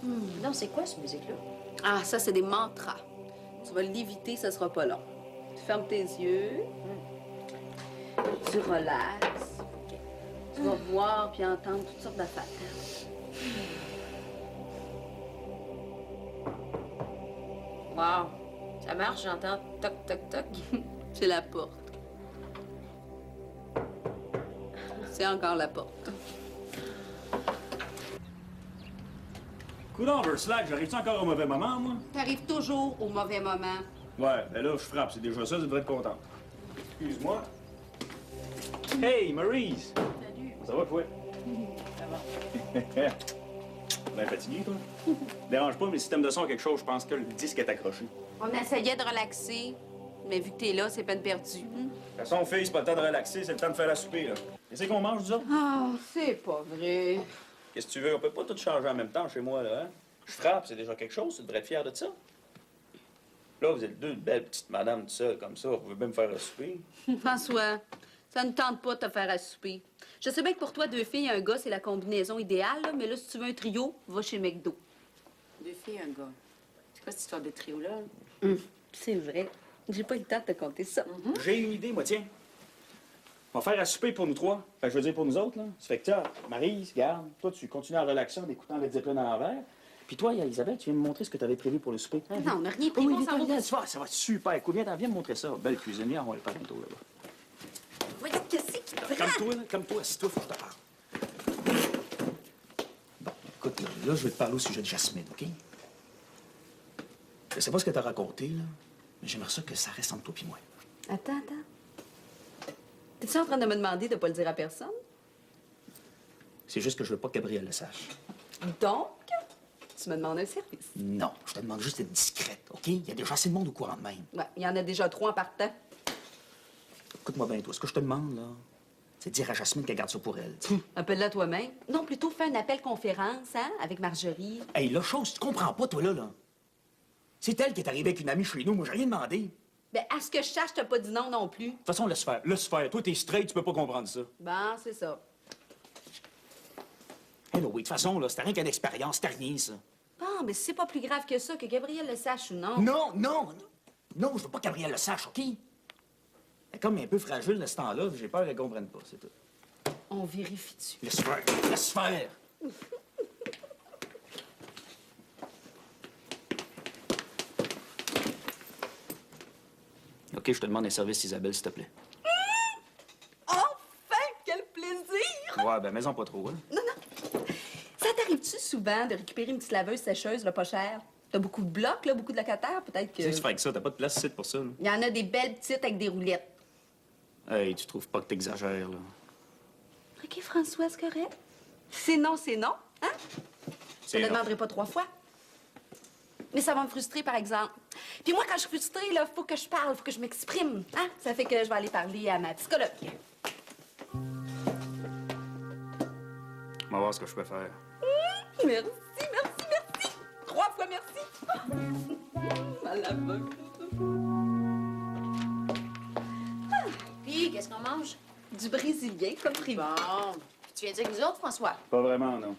Non, c'est quoi, cette musique-là? Ah, ça, c'est des mantras. Tu vas l'éviter, ça sera pas long. Tu fermes tes yeux. Tu relaxes. Tu vas voir puis entendre toutes sortes d'affaires. Wow. Ça marche, j'entends toc, toc, toc. C'est la porte. C'est encore la porte. Coudonc, Verslack, j'arrive-tu encore au mauvais moment, moi? T'arrives toujours au mauvais moment. Ouais, ben là, je frappe. C'est déjà ça, tu devrais être content. Excuse-moi. Hey, Maurice! Salut. Ça va, toi? Ça va. Ben fatigué, toi? Dérange pas, mais le système de son a quelque chose, je pense que le disque est accroché. On essayait de relaxer, mais vu que t'es là, c'est peine perdue. De toute façon, fille, c'est pas le temps de relaxer, c'est le temps de faire la souper, là. Qu'est-ce qu'on mange, nous autres? Ah, c'est pas vrai. Qu'est-ce que tu veux? On peut pas tout changer en même temps chez moi, là, hein? Je frappe, c'est déjà quelque chose, tu devrais être fier de ça. Là, vous êtes deux belles petites madames tout seules comme ça, vous pouvez même faire la souper. François, ça ne tente pas de te faire à souper. Je sais bien que pour toi, 2 filles et un gars, c'est la combinaison idéale, là, mais là, si tu veux un trio, va chez McDo. 2 filles, un gars. C'est quoi cette histoire de trio-là? C'est vrai. J'ai pas eu le temps de te conter ça. J'ai une idée, moi, tiens. On va faire à souper pour nous trois. Enfin, je veux dire pour nous autres, là. Ça fait que, tiens, Maryse, garde, toi, tu continues à relaxer en écoutant Led Zeppelin à l'envers. Puis toi, Isabelle, tu viens me montrer ce que tu avais prévu pour le souper. Non, on n'a rien pris. Oui, On s'en va. ça va être super cool. Viens me montrer ça. Belle cuisinière, on va le faire bientôt, là-bas. Voyons, qu'est-ce qui te prend? Comme toi, là, comme toi, assis-toi, faut que je te parle. Bon, écoute, là, je vais te parler au sujet de Jasmine, OK? Je sais pas ce que t'as raconté, là, mais j'aimerais ça que ça reste entre toi et moi. Attends. T'es-tu en train de me demander de pas le dire à personne? C'est juste que je veux pas que Gabriel le sache. Donc, tu me demandes un service. Non, je te demande juste d'être discrète, OK? Il y a déjà assez de monde au courant de même. Ouais, il y en a déjà 3 en partant. Écoute-moi bien, toi, ce que je te demande, là, c'est de dire à Jasmine qu'elle garde ça pour elle. tu sais. Appelle-la toi-même. Non, plutôt fais un appel conférence, hein, avec Marjorie. Hey, la chose, tu comprends pas, toi, là. C'est elle qui est arrivée avec une amie chez nous. Moi, j'ai rien demandé. Ben, à ce que je sache, t'as pas dit non non plus. De toute façon, laisse faire. Laisse faire. Toi, t'es straight, tu peux pas comprendre ça. Bon, c'est ça. Hey, no, oui, de toute façon, là, c'était rien qu'une expérience, c'était rien, ça. Bon, mais c'est pas plus grave que ça, que Gabriel le sache ou non. Non, je veux pas que Gabriel le sache, OK? Elle est comme un peu fragile de ce temps-là, j'ai peur qu'elle comprenne pas, c'est tout. On vérifie-tu? Laisse faire. OK, je te demande un service, Isabelle, s'il te plaît. Enfin, quel plaisir! Ouais, ben, maison pas trop, hein? Non. Ça t'arrive-tu souvent de récupérer une petite laveuse sécheuse, là, pas chère? T'as beaucoup de blocs, là, beaucoup de locataires, peut-être que... Qu'est-ce que tu fais avec ça? T'as pas de place ici pour ça, là? Il y en a des belles petites avec des roulettes. Hey, tu trouves pas que t'exagères, là? OK, François, c'est correct. C'est non, hein? Je ne le demanderai pas 3 fois. Mais ça va me frustrer, par exemple. Puis moi, quand je suis frustrée, là, faut que je parle, faut que je m'exprime. Hein? Ça fait que je vais aller parler à ma psychologue. On va voir ce que je peux faire. Merci. 3 fois merci. À la bonne. Puis, qu'est-ce qu'on mange? Du brésilien, comme prévu. Bon. Tu viens dire que nous autres, François? Pas vraiment, non.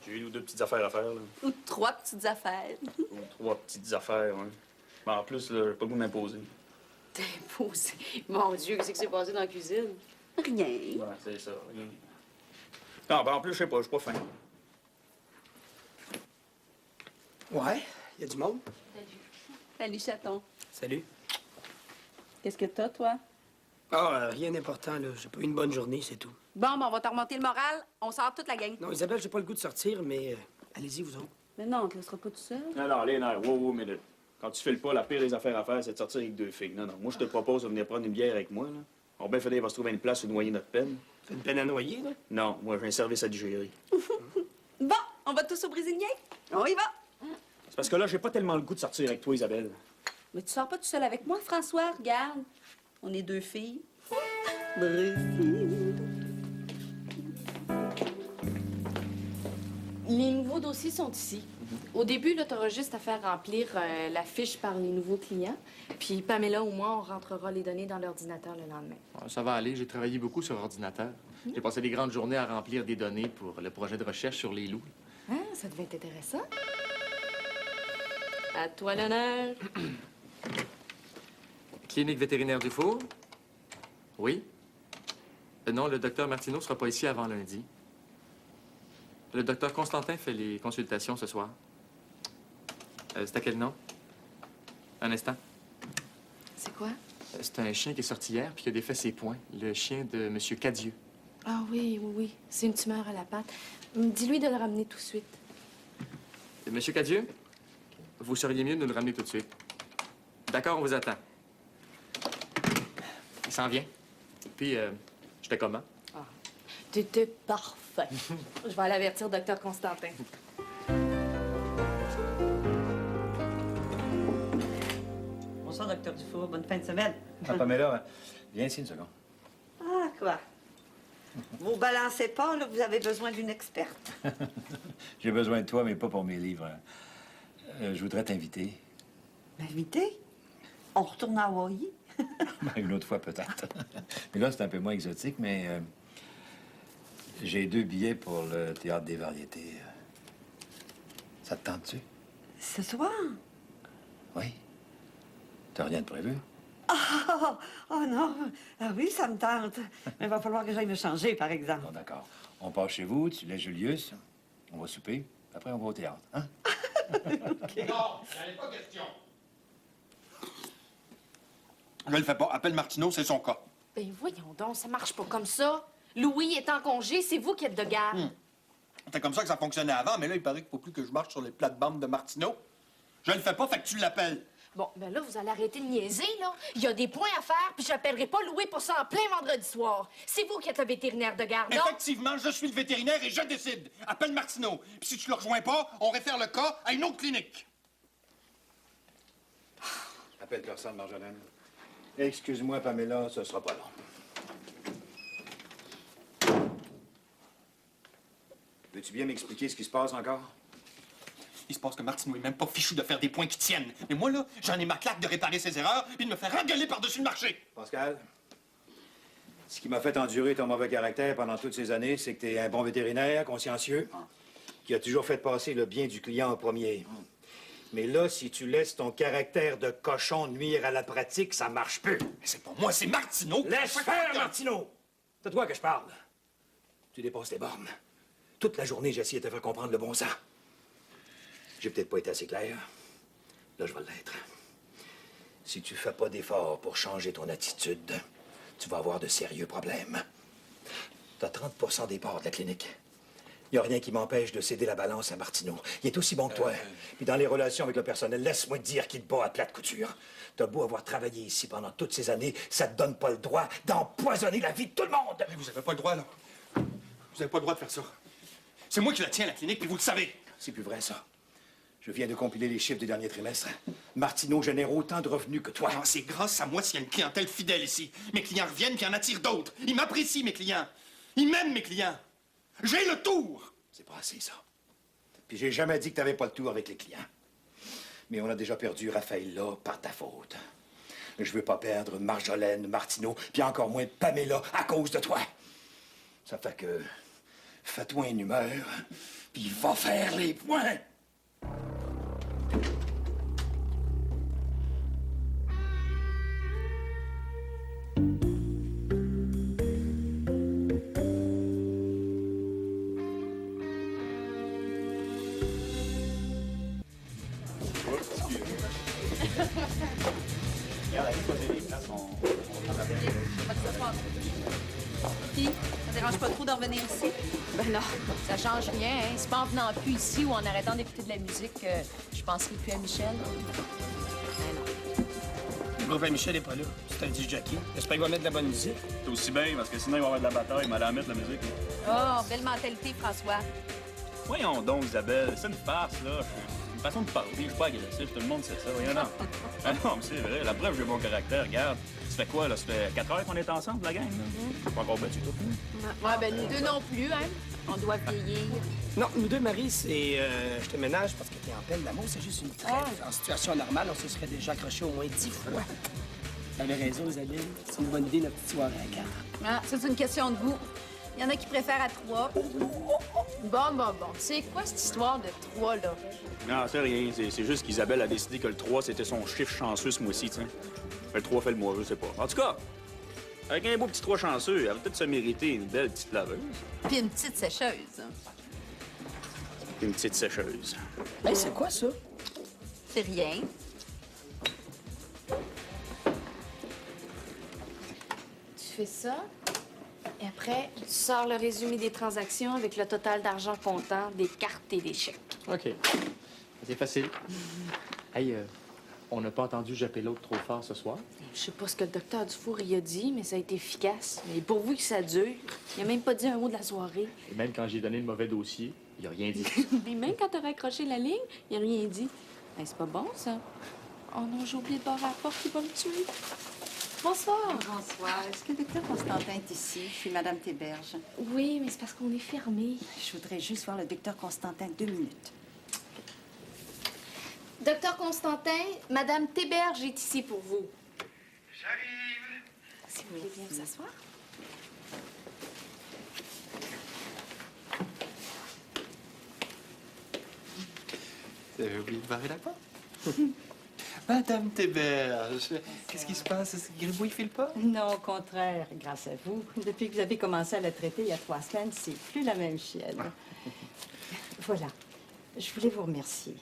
J'ai une ou deux petites affaires à faire, là. Ou 3 petites affaires. Ou 3 petites affaires, hein. Mais en plus, là, j'ai pas le goût de m'imposer. T'imposer? Mon Dieu, qu'est-ce qui s'est passé dans la cuisine? Rien. Ouais, c'est ça, rien. Non, ben en plus, je sais pas, je suis pas fin. Ouais, il y a du monde. Salut, chaton. Salut. Qu'est-ce que t'as, toi? Ah, rien d'important, là. J'ai pas eu une bonne journée, c'est tout. Bon, ben, on va te remonter le moral. On sort toute la gang. Non, Isabelle, j'ai pas le goût de sortir, mais allez-y, vous autres. Mais non, on te laissera pas tout seul. Non, les nerfs, wow, minute. Quand tu files pas, la pire des affaires à faire, c'est de sortir avec 2 filles. Non, moi, je te propose de venir prendre une bière avec moi, là. On va bien finir par se trouver une place où noyer notre peine. C'est une peine à noyer, là? Non, moi, j'ai un service à digérer. Bon, on va tous au Brésilien. On y va. C'est parce que là, j'ai pas tellement le goût de sortir avec toi, Isabelle. Mais tu sors pas tout seul avec moi, François. Regarde. On est 2 filles. Brésil. Les nouveaux dossiers sont ici. Au début, là, t'auras juste à faire remplir la fiche par les nouveaux clients. Puis Pamela ou moi, on rentrera les données dans l'ordinateur le lendemain. Ça va aller, j'ai travaillé beaucoup sur ordinateur. J'ai passé des grandes journées à remplir des données pour le projet de recherche sur les loups. Ah, ça devait être intéressant. À toi l'honneur. Clinique vétérinaire du Four? Oui? Non, le docteur Martineau sera pas ici avant lundi. Le docteur Constantin fait les consultations ce soir. C'est à quel nom? Un instant. C'est quoi? C'est un chien qui est sorti hier puis qui a défait ses poings. Le chien de M. Cadieux. Ah oui, oui, oui. C'est une tumeur à la patte. Dis-lui de le ramener tout de suite. Monsieur Cadieux, vous seriez mieux de nous le ramener tout de suite. D'accord, on vous attend. Il s'en vient. Puis, j'étais comment? Ah, t'étais parfait. Je vais aller avertir docteur Constantin. Bonsoir, docteur Dufour. Bonne fin de semaine. Ah, Pamela, viens ici une seconde. Ah, quoi? Vous balancez pas, là, vous avez besoin d'une experte. J'ai besoin de toi, mais pas pour mes livres. Je voudrais t'inviter. M'inviter? On retourne à Hawaï? Une autre fois, peut-être. Mais là, c'est un peu moins exotique, mais j'ai 2 billets pour le Théâtre des Variétés. Ça te tente-tu? Ce soir? Oui. T'as rien de prévu? Oh non! Ah oui, ça me tente. Mais il va falloir que j'aille me changer, par exemple. Bon, d'accord. On part chez vous, tu laisses Julius, on va souper, après on va au théâtre, hein? Non, j'en ai pas question. Je le fais pas. Appelle Martineau, c'est son cas. Ben voyons donc, ça marche pas comme ça. Louis est en congé, c'est vous qui êtes de garde. C'était comme ça que ça fonctionnait avant, mais là, il paraît qu'il faut plus que je marche sur les plates-bandes de Martineau. Je le fais pas, fait que tu l'appelles. Bon, ben là, vous allez arrêter de niaiser, là. Il y a des points à faire, puis j'appellerai pas Louis pour ça en plein vendredi soir. C'est vous qui êtes le vétérinaire de garde, non? Effectivement, je suis le vétérinaire et je décide. Appelle Martineau. Puis si tu le rejoins pas, on réfère le cas à une autre clinique. Appelle personne, Marjolaine. Excuse-moi, Pamela, ce sera pas long. Veux-tu bien m'expliquer ce qui se passe encore? Il se passe que Martineau est même pas fichu de faire des points qui tiennent. Mais moi, là, j'en ai ma claque de réparer ses erreurs puis de me faire engueuler par-dessus le marché. Pascal, ce qui m'a fait endurer ton mauvais caractère pendant toutes ces années, c'est que t'es un bon vétérinaire, consciencieux, qui a toujours fait passer le bien du client en premier. Mais là, si tu laisses ton caractère de cochon nuire à la pratique, ça marche plus. Mais c'est pas moi, c'est Martineau. Laisse faire, Martineau! C'est à toi que je parle. Tu dépasses tes bornes. Toute la journée, j'ai essayé de te faire comprendre le bon sens. J'ai peut-être pas été assez clair. Là, je vais l'être. Si tu fais pas d'efforts pour changer ton attitude, tu vas avoir de sérieux problèmes. T'as 30 des parts de la clinique. Il n'y a rien qui m'empêche de céder la balance à Martineau. Il est aussi bon que toi. Puis dans les relations avec le personnel, laisse-moi te dire qu'il te bat à plate couture. T'as beau avoir travaillé ici pendant toutes ces années, ça te donne pas le droit d'empoisonner la vie de tout le monde. Mais vous avez pas le droit, là. Vous avez pas le droit de faire ça. C'est moi qui la tiens, la clinique, puis vous le savez. C'est plus vrai, ça. Je viens de compiler les chiffres du dernier trimestre. Martineau génère autant de revenus que toi. Non, c'est grâce à moi s'il y a une clientèle fidèle ici. Mes clients reviennent puis en attirent d'autres. Ils m'apprécient, mes clients. Ils m'aiment, mes clients. J'ai le tour. C'est pas assez, ça. Puis j'ai jamais dit que t'avais pas le tour avec les clients. Mais on a déjà perdu Raphaël là par ta faute. Je veux pas perdre Marjolaine, Martineau, puis encore moins Pamela à cause de toi. Ça fait que... Fais-toi une humeur, puis il va faire les points. Puis, ça dérange pas trop d'en revenir ici? Ben non, ça change rien. Hein. C'est pas en venant plus ici ou en arrêtant d'écouter de la musique que je penserai plus à Michel. Le groupe à Michel est pas là. C'est un DJ jockey. J'espère qu'il va mettre de la bonne musique. C'est aussi bien, parce que sinon, il va y avoir de la bataille. Il m'allait en mettre la musique. Oh, belle mentalité, François. Voyons donc, Isabelle. C'est une farce, là. Une façon de parler. Je suis pas agressif. Tout le monde sait ça. Voyons donc. Ah non, mais c'est vrai. La preuve, j'ai mon caractère. Regarde. Ça fait quoi, là? Ça fait 4 heures qu'on est ensemble, la gang, là? Je suis pas encore battu, toi. Ouais, ben nous deux non plus, hein. On doit vieillir. Non, nous deux, Marie, c'est... je te ménage parce que t'es en peine d'amour. C'est juste une trêve. En situation normale, on se serait déjà accroché au moins 10 fois. T'avais raison, Isabelle. C'est une bonne idée, notre petite soirée à 4. Ah, ça, c'est une question de goût. Il y en a qui préfèrent à 3. Bon. C'est quoi cette histoire de 3, là? Non, c'est rien. C'est juste qu'Isabelle a décidé que le 3, c'était son chiffre chanceux ce mois-ci, tiens. Le 3 fait le mois, je sais pas. En tout cas, avec un beau petit 3 chanceux, elle va peut-être se mériter une belle petite laveuse. Puis une petite sécheuse. Une petite sécheuse. Hey, c'est quoi, ça? C'est rien. Tu fais ça, et après, tu sors le résumé des transactions avec le total d'argent comptant, des cartes et des chèques. OK. C'est facile. Hey, on n'a pas entendu japper l'autre trop fort ce soir? Je sais pas ce que le docteur Dufour y a dit, mais ça a été efficace. Mais pourvu que ça dure, il a même pas dit un mot de la soirée. Et même quand j'ai donné le mauvais dossier, il a rien dit. Mais même quand t'as raccroché la ligne, il a rien dit. Ben, c'est pas bon, ça. Oh non, j'ai oublié de barrer la porte, il va me tuer. Bonsoir. Bonsoir. Est-ce que le docteur Constantin est ici? Je suis Madame Théberge. Oui, mais c'est parce qu'on est fermé. Je voudrais juste voir le docteur Constantin 2 minutes. Docteur Constantin, Madame Théberge est ici pour vous. J'arrive. Si vous voulez bien vous asseoir. Vous avez oublié de barrer la porte? Madame Théberge, qu'est-ce qui se passe? Est-ce que Gribouille file pas? Non, au contraire, grâce à vous. Depuis que vous avez commencé à la traiter il y a 3 semaines, c'est plus la même chienne. Voilà. Je voulais vous remercier.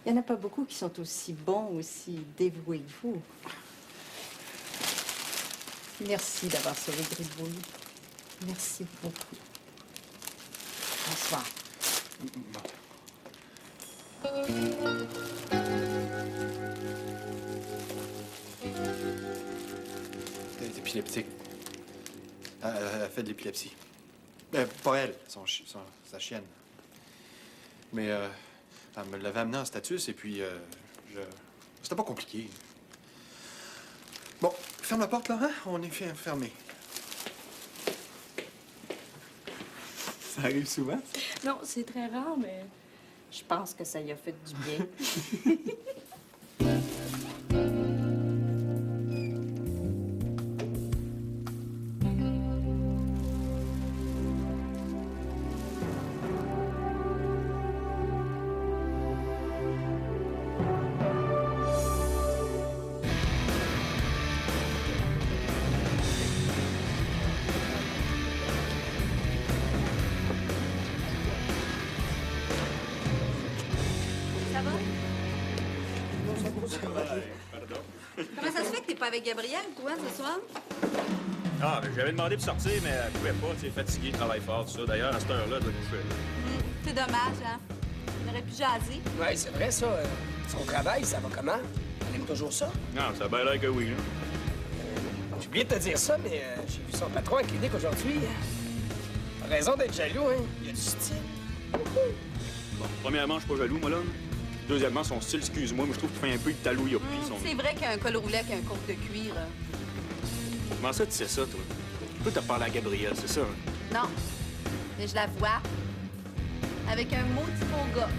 Il n'y en a pas beaucoup qui sont aussi bons, aussi dévoués que vous. Merci d'avoir sauvé Gribouille. Merci beaucoup. Bonsoir. Elle est épileptique. Elle fait de l'épilepsie. Pas elle, sa chienne. Mais elle me l'avait amené en status et puis c'était pas compliqué. Bon, ferme la porte là, hein? On est fermé. Ça arrive souvent? Non, c'est très rare, mais je pense que ça y a fait du bien. Ça va? Pardon. Comment ça se fait que t'es pas avec Gabriel, toi, ce soir? Ah, ben, j'avais demandé de sortir, mais elle pouvait pas. Tu sais, fatiguée, travaille fort, tout ça. D'ailleurs, à cette heure-là, elle doit coucher. C'est dommage, hein? On aurait pu jaser. Ouais, c'est vrai, ça. Son travail, ça va comment? Elle aime toujours ça? Non, ça a bien l'air que oui, là. J'ai oublié de te dire ça, mais j'ai vu son patron à la clinique aujourd'hui. T'as raison d'être jaloux, hein? Il y a du style. Bon, premièrement, je suis pas jaloux, moi, là. Deuxièmement, son style, excuse-moi, mais je trouve qu'il fait un peu de talou yopi. C'est vrai qu'il y a un col roulé avec un côte de cuir. Comment ça, tu sais ça, toi? Toi, t'as parlé à Gabrielle, c'est ça? Hein? Non. Mais je la vois. Avec un maudit beau gars.